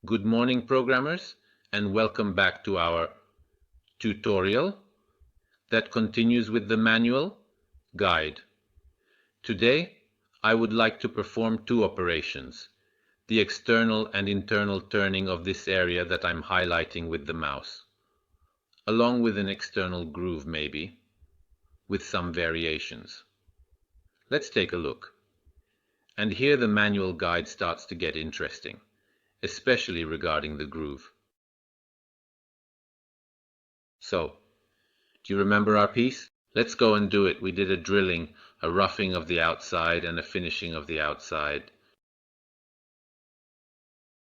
Good morning, programmers, and welcome back to our tutorial that continues with the manual guide. Today, I would like to perform two operations, the external and internal turning of this area that I'm highlighting with the mouse, along with an external groove maybe, with some variations. Let's take a look. And here the manual guide starts to get interesting, especially regarding the groove. So, do you remember our piece? Let's go and do it. We did a drilling, a roughing of the outside and a finishing of the outside.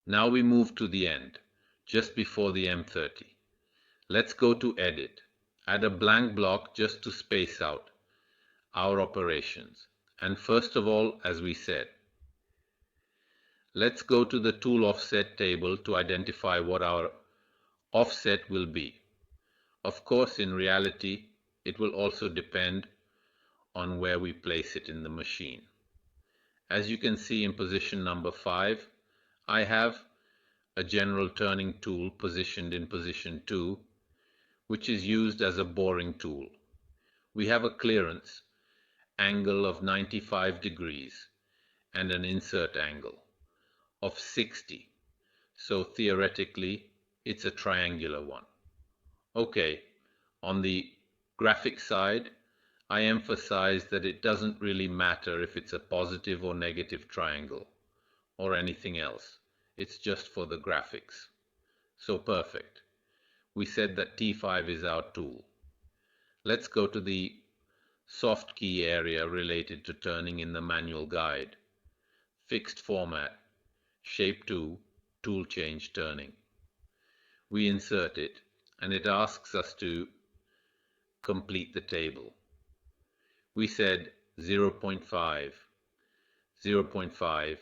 Now we move to the end, just before the M30. Let's go to Edit. Add a blank block just to space out our operations. And first of all, as we said, let's go to the tool offset table to identify what our offset will be. Of course, in reality, it will also depend on where we place it in the machine. As you can see in position number 5, I have a general turning tool positioned in position 2, which is used as a boring tool. We have a clearance angle of 95 degrees and an insert angle of 60, so theoretically it's a triangular one. Okay, on the graphic side, I emphasize that it doesn't really matter if it's a positive or negative triangle or anything else. It's just for the graphics. So perfect. We said that T5 is our tool. Let's go to the soft key area related to turning in the manual guide. Fixed format. Shape 2, tool change turning. We insert it and it asks us to complete the table. We said 0.5, 0.5,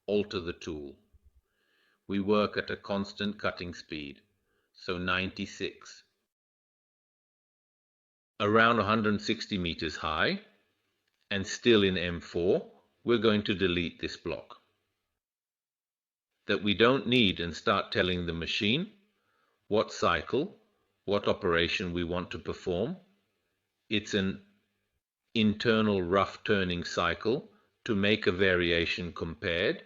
alter the tool. We work at a constant cutting speed, so 96. Around 160 meters high and still in M4, we're going to delete this block that we don't need and start telling the machine what cycle, what operation we want to perform. It's an internal rough turning cycle to make a variation compared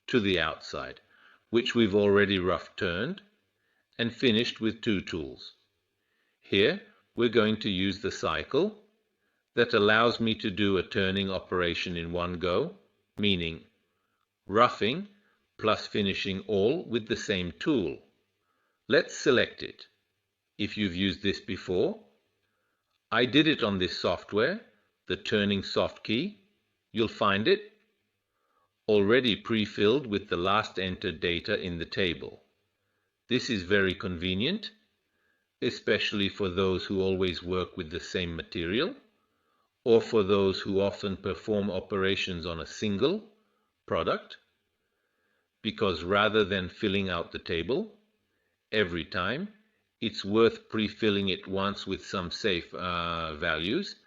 to the outside, which we've already rough turned and finished with two tools. Here we're going to use the cycle that allows me to do a turning operation in one go, meaning roughing plus finishing all with the same tool. Let's select it. If you've used this before, I did it on this software, the turning soft key. You'll find it already pre-filled with the last entered data in the table. This is very convenient, especially for those who always work with the same material, or for those who often perform operations on a single product, because rather than filling out the table every time, it's worth pre-filling it once with some safe values,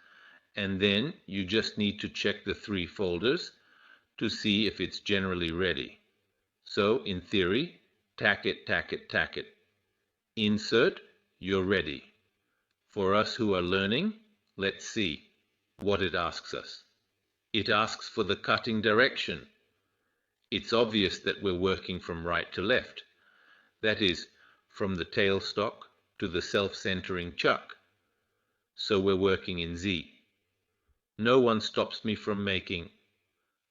and then you just need to check the 3 folders to see if it's generally ready. So in theory, tack it, tack it, tack it. Insert, you're ready. For us who are learning, let's see what it asks us. It asks for the cutting direction. It's obvious that we're working from right to left. That is, from the tailstock to the self-centering chuck. So we're working in Z. No one stops me from making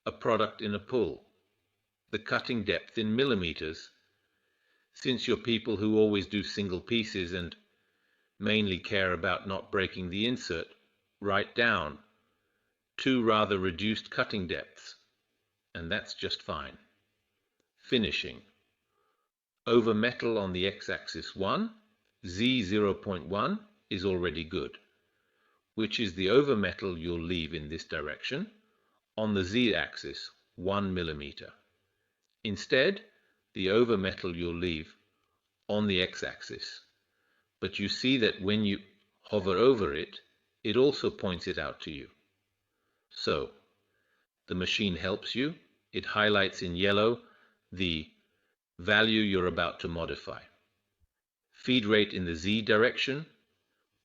a product in a pull. The cutting depth in millimeters. Since you're people who always do single pieces and mainly care about not breaking the insert, write down 2 rather reduced cutting depths. and that's just fine. Finishing. Over metal on the x-axis 1, Z 0.1 is already good, which is the over metal you'll leave in this direction on the z-axis 1 millimeter. Instead, the over metal you'll leave on the x-axis. But you see that when you hover over it, it also points it out to you. So, the machine helps you. It highlights in yellow the value you're about to modify. Feed rate in the z direction,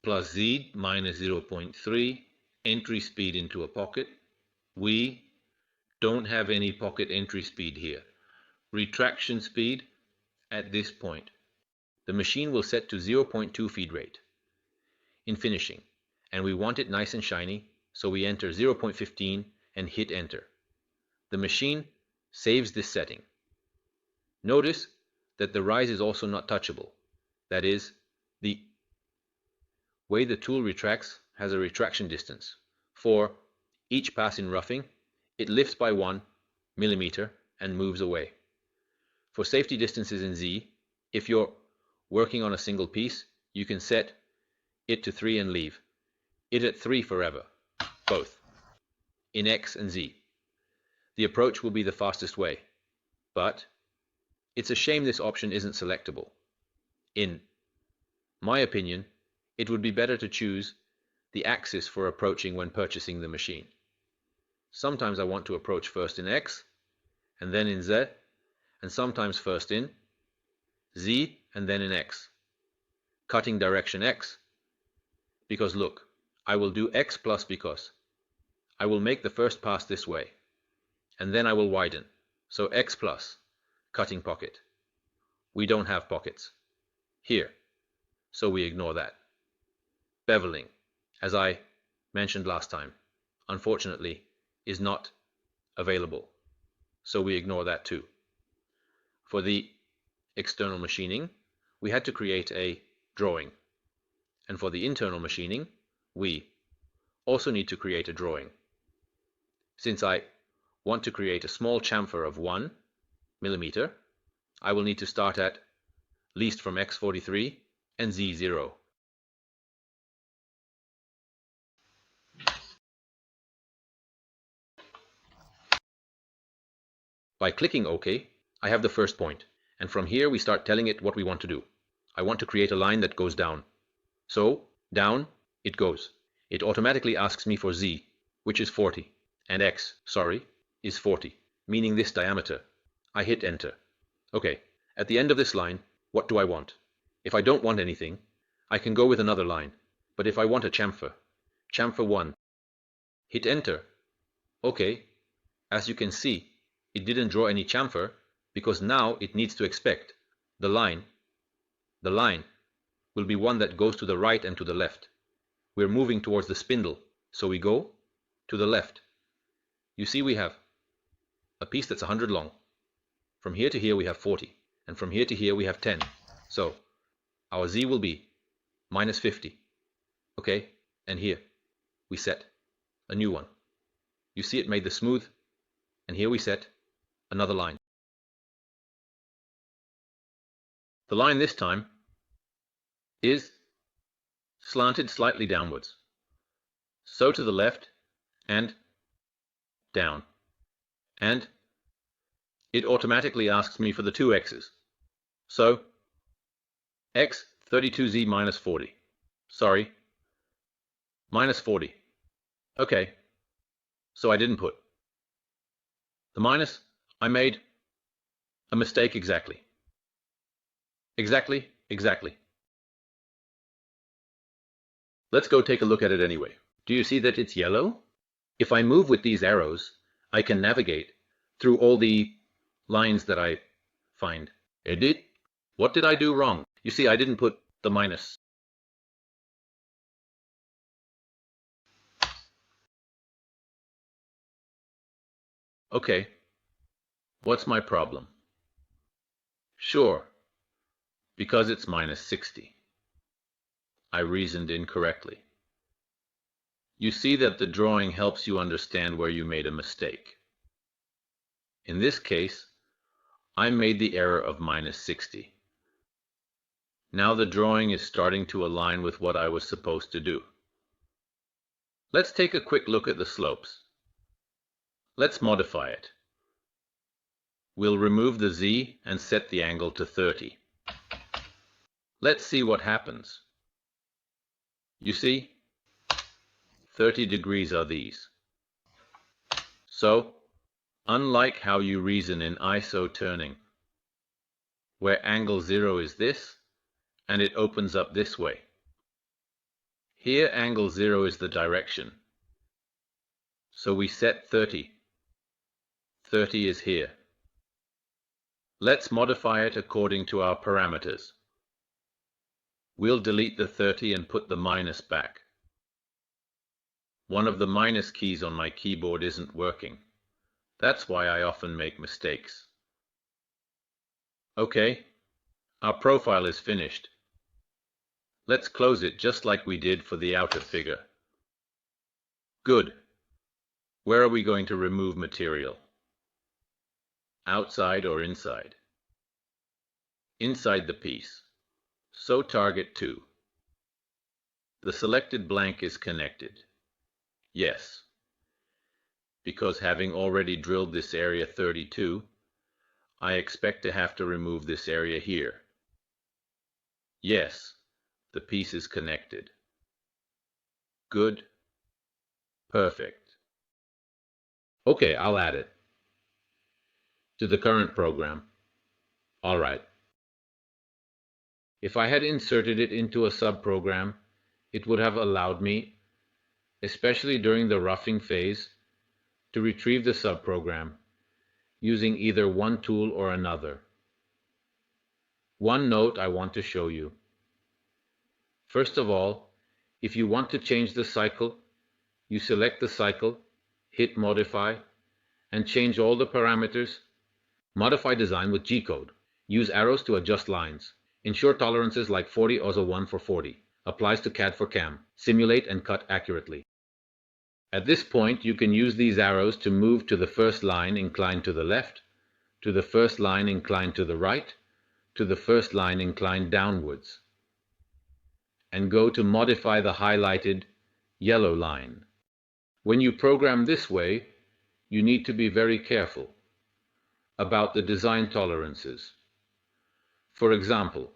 plus z minus 0.3, entry speed into a pocket. We don't have any pocket entry speed here. Retraction speed at this point. The machine will set to 0.2 feed rate in finishing, and we want it nice and shiny, so we enter 0.15 and hit enter. The machine saves this setting. Notice that the rise is also not touchable. That is, the way the tool retracts has a retraction distance. For each pass in roughing, it lifts by 1 millimeter and moves away. For safety distances in Z, if you're working on a single piece, you can set it to 3 and leave it at 3 forever, both, in X and Z. The approach will be the fastest way, but it's a shame this option isn't selectable. In my opinion, it would be better to choose the axis for approaching when purchasing the machine. Sometimes I want to approach first in X, and then in Z, and sometimes first in Z and then in X. Cutting direction X, because look, I will do X plus because I will make the first pass this way, and then I will widen. So X plus, cutting pocket. We don't have pockets here, so we ignore that. Beveling, as I mentioned last time, unfortunately is not available, so we ignore that too. For the external machining, we had to create a drawing, and for the internal machining, we also need to create a drawing. Since I want to create a small chamfer of 1 millimeter, I will need to start at least from X43 and Z0. By clicking OK, I have the first point, and from here we start telling it what we want to do. I want to create a line that goes down. So, down it goes. It automatically asks me for Z, which is 40, and X, is 40, meaning this diameter. I hit enter. Okay, at the end of this line, what do I want? If I don't want anything, I can go with another line. But if I want a chamfer, chamfer 1, hit enter. Okay, as you can see, it didn't draw any chamfer because now it needs to expect the line. The line will be one that goes to the right and to the left. We're moving towards the spindle, so we go to the left. You see we have a piece that's 100 long. From here to here we have 40, and from here to here we have 10. So our Z will be minus 50. Okay, and here we set a new one. You see it made the smooth, and here we set another line. The line this time is slanted slightly downwards, so to the left and down, and it automatically asks me for the two x's. So x 32z minus 40. Sorry, minus 40. Okay, so I didn't put the minus. I made a mistake exactly. Exactly. Let's go take a look at it anyway. Do you see that it's yellow? If I move with these arrows, I can navigate through all the lines that I find. Edit? What did I do wrong? You see, I didn't put the minus. Okay, what's my problem? Sure, because it's minus 60. I reasoned incorrectly. You see that the drawing helps you understand where you made a mistake. In this case, I made the error of -60. Now the drawing is starting to align with what I was supposed to do. Let's take a quick look at the slopes. Let's modify it. We'll remove the Z and set the angle to 30. Let's see what happens. You see, 30 degrees are these. So, unlike how you reason in ISO turning, where angle 0 is this, and it opens up this way. Here angle 0 is the direction. So we set 30. 30 is here. Let's modify it according to our parameters. We'll delete the 30 and put the minus back. One of the minus keys on my keyboard isn't working. That's why I often make mistakes. Okay, our profile is finished. Let's close it just like we did for the outer figure. Good. Where are we going to remove material? Outside or inside? Inside the piece. So target 2. The selected blank is connected. Yes. Because having already drilled this area 32, I expect to have to remove this area here. Yes, the piece is connected. Good. Perfect. Okay, I'll add it to the current program. All right. If I had inserted it into a subprogram, it would have allowed me, especially during the roughing phase, to retrieve the subprogram using either one tool or another. One note I want to show you. First of all, if you want to change the cycle, you select the cycle, hit Modify, and change all the parameters. Modify design with G-code. Use arrows to adjust lines. Ensure tolerances like 40 also 1 for 40. Applies to CAD for CAM. Simulate and cut accurately. At this point, you can use these arrows to move to the first line inclined to the left, to the first line inclined to the right, to the first line inclined downwards, and go to modify the highlighted yellow line. When you program this way, you need to be very careful about the design tolerances. For example,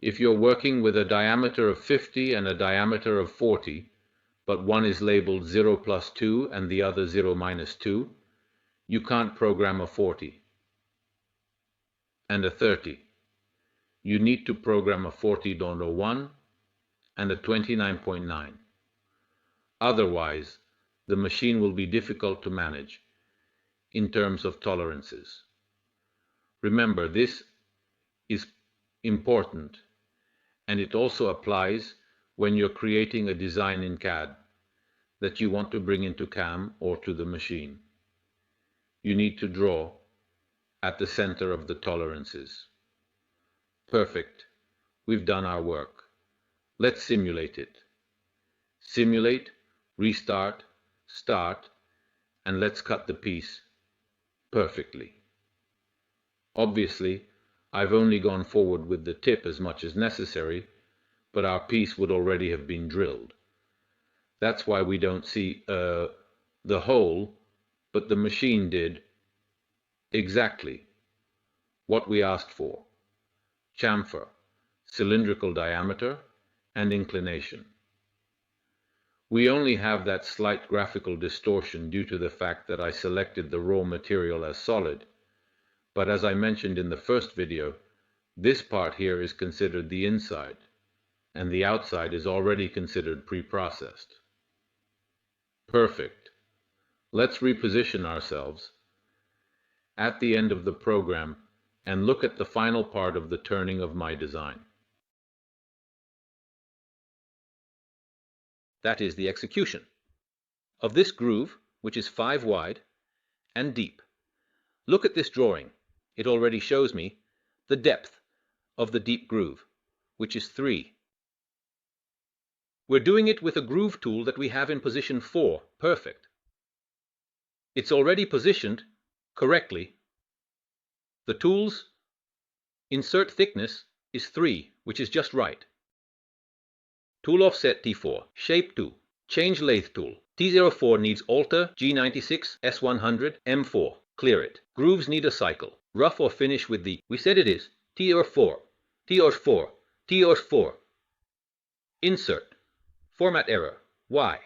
if you're working with a diameter of 50 and a diameter of 40, but one is labeled 0 plus 2 and the other 0 minus 2, you can't program a 40 and a 30. You need to program a 40.01 and a 29.9. Otherwise, the machine will be difficult to manage in terms of tolerances. Remember, this is important, and it also applies when you're creating a design in CAD that you want to bring into CAM or to the machine. You need to draw at the center of the tolerances. Perfect. We've done our work. Let's simulate it. Simulate, restart, start, and let's cut the piece perfectly. Obviously, I've only gone forward with the tip as much as necessary, but our piece would already have been drilled. That's why we don't see the hole, but the machine did exactly what we asked for: chamfer, cylindrical diameter, and inclination. We only have that slight graphical distortion due to the fact that I selected the raw material as solid, but as I mentioned in the first video, this part here is considered the inside, and the outside is already considered pre-processed. Perfect. Let's reposition ourselves at the end of the program and look at the final part of the turning of my design. That is the execution of this groove, which is 5 wide and deep. Look at this drawing. It already shows me the depth of the deep groove, which is 3. We're doing it with a groove tool that we have in position 4. Perfect. It's already positioned correctly, the tool's insert thickness is 3, which is just right. Tool offset T4, shape 2, change lathe tool. T04 needs alter G96 S100 M4, clear it. Grooves need a cycle, rough or finish with the, we said it is, T04, T04, T04. Insert, format error, why?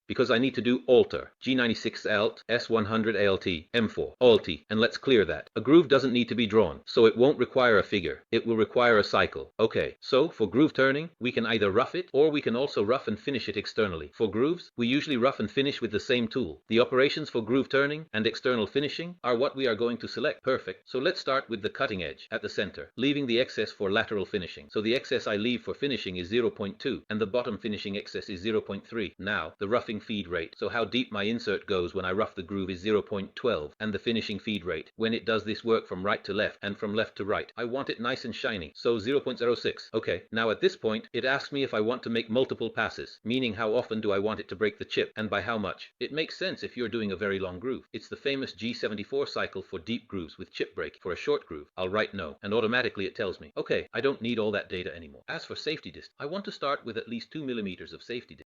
Because I need to do alter, G96 alt, S100 ALT, M4, alt, and let's clear that. A groove doesn't need to be drawn, so it won't require a figure. It will require a cycle. Okay, so for groove turning, we can either rough it, or we can also rough and finish it externally. For grooves, we usually rough and finish with the same tool. The operations for groove turning and external finishing are what we are going to select. Perfect. So let's start with the cutting edge at the center, leaving the excess for lateral finishing. So the excess I leave for finishing is 0.2, and the bottom finishing excess is 0.3. Now, the roughing feed rate, so how deep my insert goes when I rough the groove, is 0.12, and the finishing feed rate, when it does this work from right to left and from left to right, I want it nice and shiny, so 0.06. Okay, now at this point it asks me if I want to make multiple passes, meaning how often do I want it to break the chip and by how much. It makes sense if you're doing a very long groove. It's the famous G74 cycle for deep grooves with chip break. For a short groove, I'll write no, and automatically it tells me, okay, I don't need all that data anymore. As for safety distance, I want to start with at least 2 millimeters of safety distance.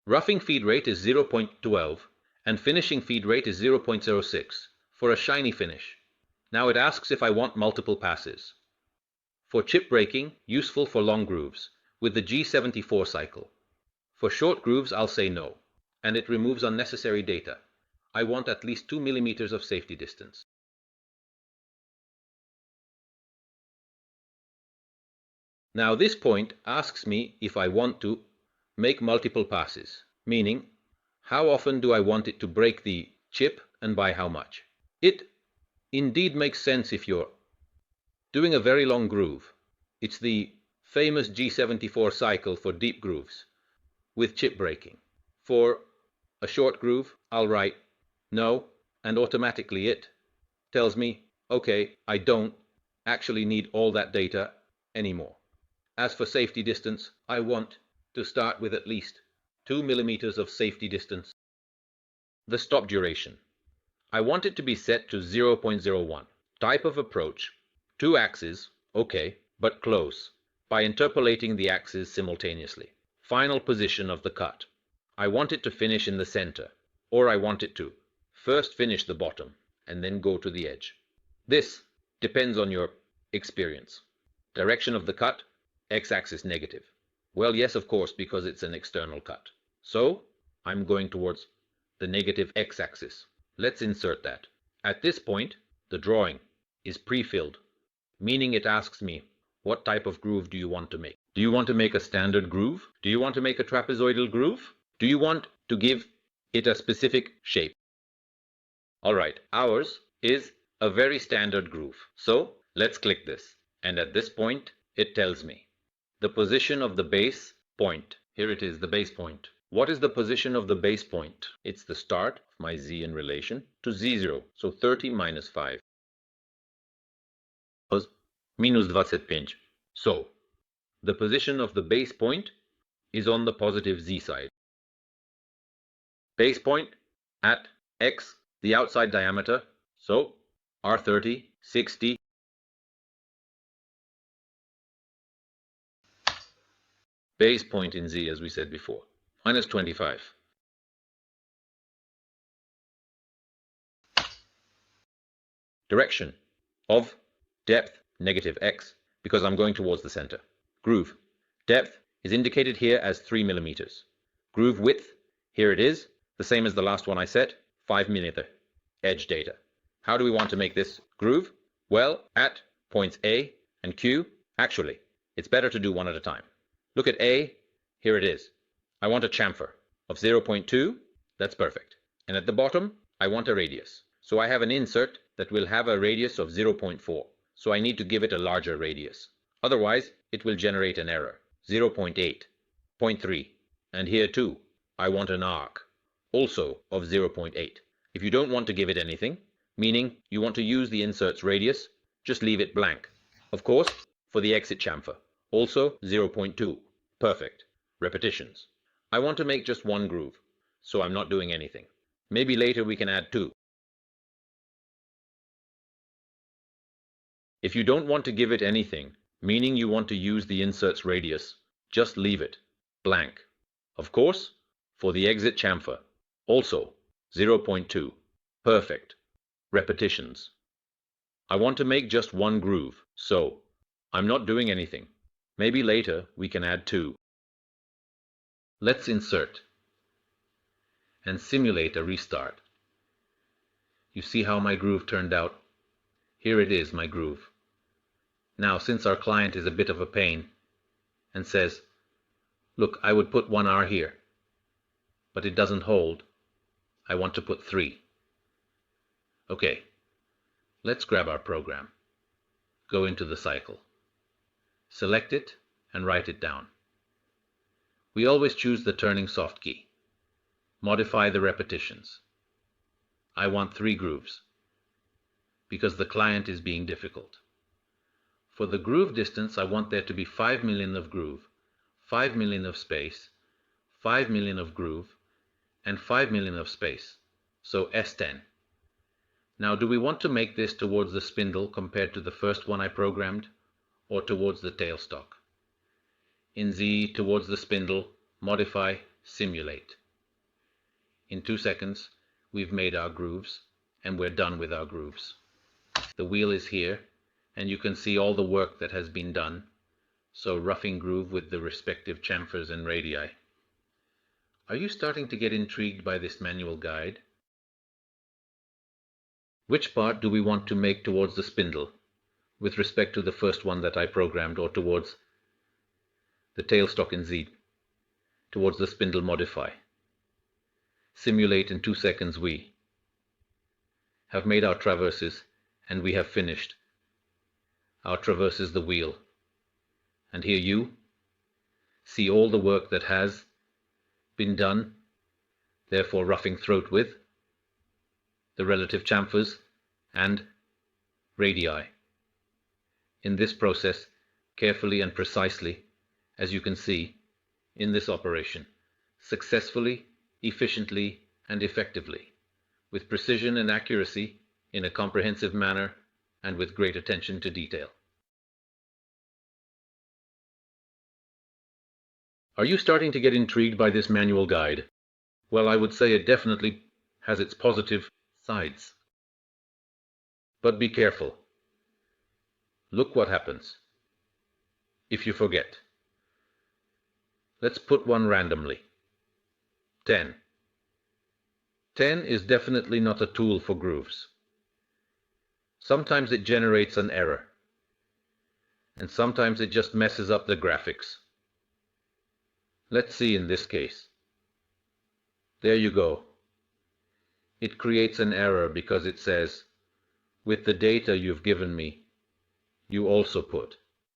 Roughing feed rate is 0.12 and finishing feed rate is 0.06 for a shiny finish. Now it asks if I want multiple passes. For chip breaking, useful for long grooves, with the G74 cycle. For short grooves, I'll say no, and it removes unnecessary data. I want at least 2 millimeters of safety distance. Now this point asks me if I want to make multiple passes, meaning how often do I want it to break the chip and by how much. It indeed makes sense if you're doing a very long groove. It's the famous G74 cycle for deep grooves with chip breaking. For a short groove, I'll write no, and automatically it tells me, okay, I don't actually need all that data anymore. As for safety distance, I want to start with at least 2 millimeters of safety distance. The stop duration. I want it to be set to 0.01. Type of approach. 2 axes, okay, but close, by interpolating the axes simultaneously. Final position of the cut. I want it to finish in the center, or I want it to first finish the bottom and then go to the edge. This depends on your experience. Direction of the cut, x-axis negative. Well, yes, of course, because it's an external cut. So I'm going towards the negative x-axis. Let's insert that. At this point, the drawing is pre-filled, meaning it asks me, what type of groove do you want to make? Do you want to make a standard groove? Do you want to make a trapezoidal groove? Do you want to give it a specific shape? All right, ours is a very standard groove. So let's click this. And at this point, it tells me the position of the base point. Here it is, the base point. What is the position of the base point? It's the start of my z in relation to z0. So 30 minus 5 was minus 25. So the position of the base point is on the positive z side. Base point at x, the outside diameter. So R30, 60. Base point in z, as we said before, minus 25. Direction of depth, negative x, because I'm going towards the center. Groove. Depth is indicated here as 3 millimeters. Groove width, here it is, the same as the last one I set, 5 millimeter. Edge data. How do we want to make this groove? Well, at points A and Q, actually, it's better to do one at a time. Look at A, here it is. I want a chamfer of 0.2, that's perfect. And at the bottom, I want a radius. So I have an insert that will have a radius of 0.4. So I need to give it a larger radius. Otherwise, it will generate an error. 0.8, 0.3. And here too, I want an arc, also of 0.8. If you don't want to give it anything, meaning you want to use the insert's radius, just leave it blank. Of course, for the exit chamfer, also 0.2. Perfect. Repetitions. I want to make just one groove, so I'm not doing anything. Maybe later we can add 2. If you don't want to give it anything, meaning you want to use the insert's radius, just leave it blank. Of course, for the exit chamfer, also 0.2. Perfect. Repetitions. I want to make just one groove, so I'm not doing anything. Maybe later we can add 2. Let's insert and simulate a restart. You see how my groove turned out? Here it is, my groove. Now, since our client is a bit of a pain and says, look, I would put 1 R here, but it doesn't hold. I want to put 3. Okay, let's grab our program. Go into the cycle. Select it and write it down. We always choose the turning soft key. Modify the repetitions. I want 3 grooves because the client is being difficult. For the groove distance, I want there to be 5 million of groove, 5 million of space, 5 million of groove, and 5 million of space, so S10. Now, do we want to make this towards the spindle compared to the first one I programmed, or towards the tailstock? In Z, towards the spindle, modify, simulate. In 2 seconds, we've made our grooves, and we're done with our grooves. The wheel is here, and you can see all the work that has been done, so roughing groove with the respective chamfers and radii. Are you starting to get intrigued by this manual guide? Which part do we want to make towards the spindle, with respect to the first one that I programmed, or towards the tailstock in Z, towards the spindle modify? Simulate in 2 seconds. We have made our traverses, and we have finished. Our traverse is the wheel. And here you see all the work that has been done, therefore roughing throat with the relative chamfers and radii. In this process, carefully and precisely, as you can see in this operation, successfully, efficiently, and effectively, with precision and accuracy, in a comprehensive manner, and with great attention to detail. Are you starting to get intrigued by this manual guide? Well, I would say it definitely has its positive sides. But be careful. Look what happens if you forget. Let's put one randomly. 10. 10 is definitely not a tool for grooves. Sometimes it generates an error, and sometimes it just messes up the graphics. Let's see in this case. There you go. It creates an error because it says, with the data you've given me, you also put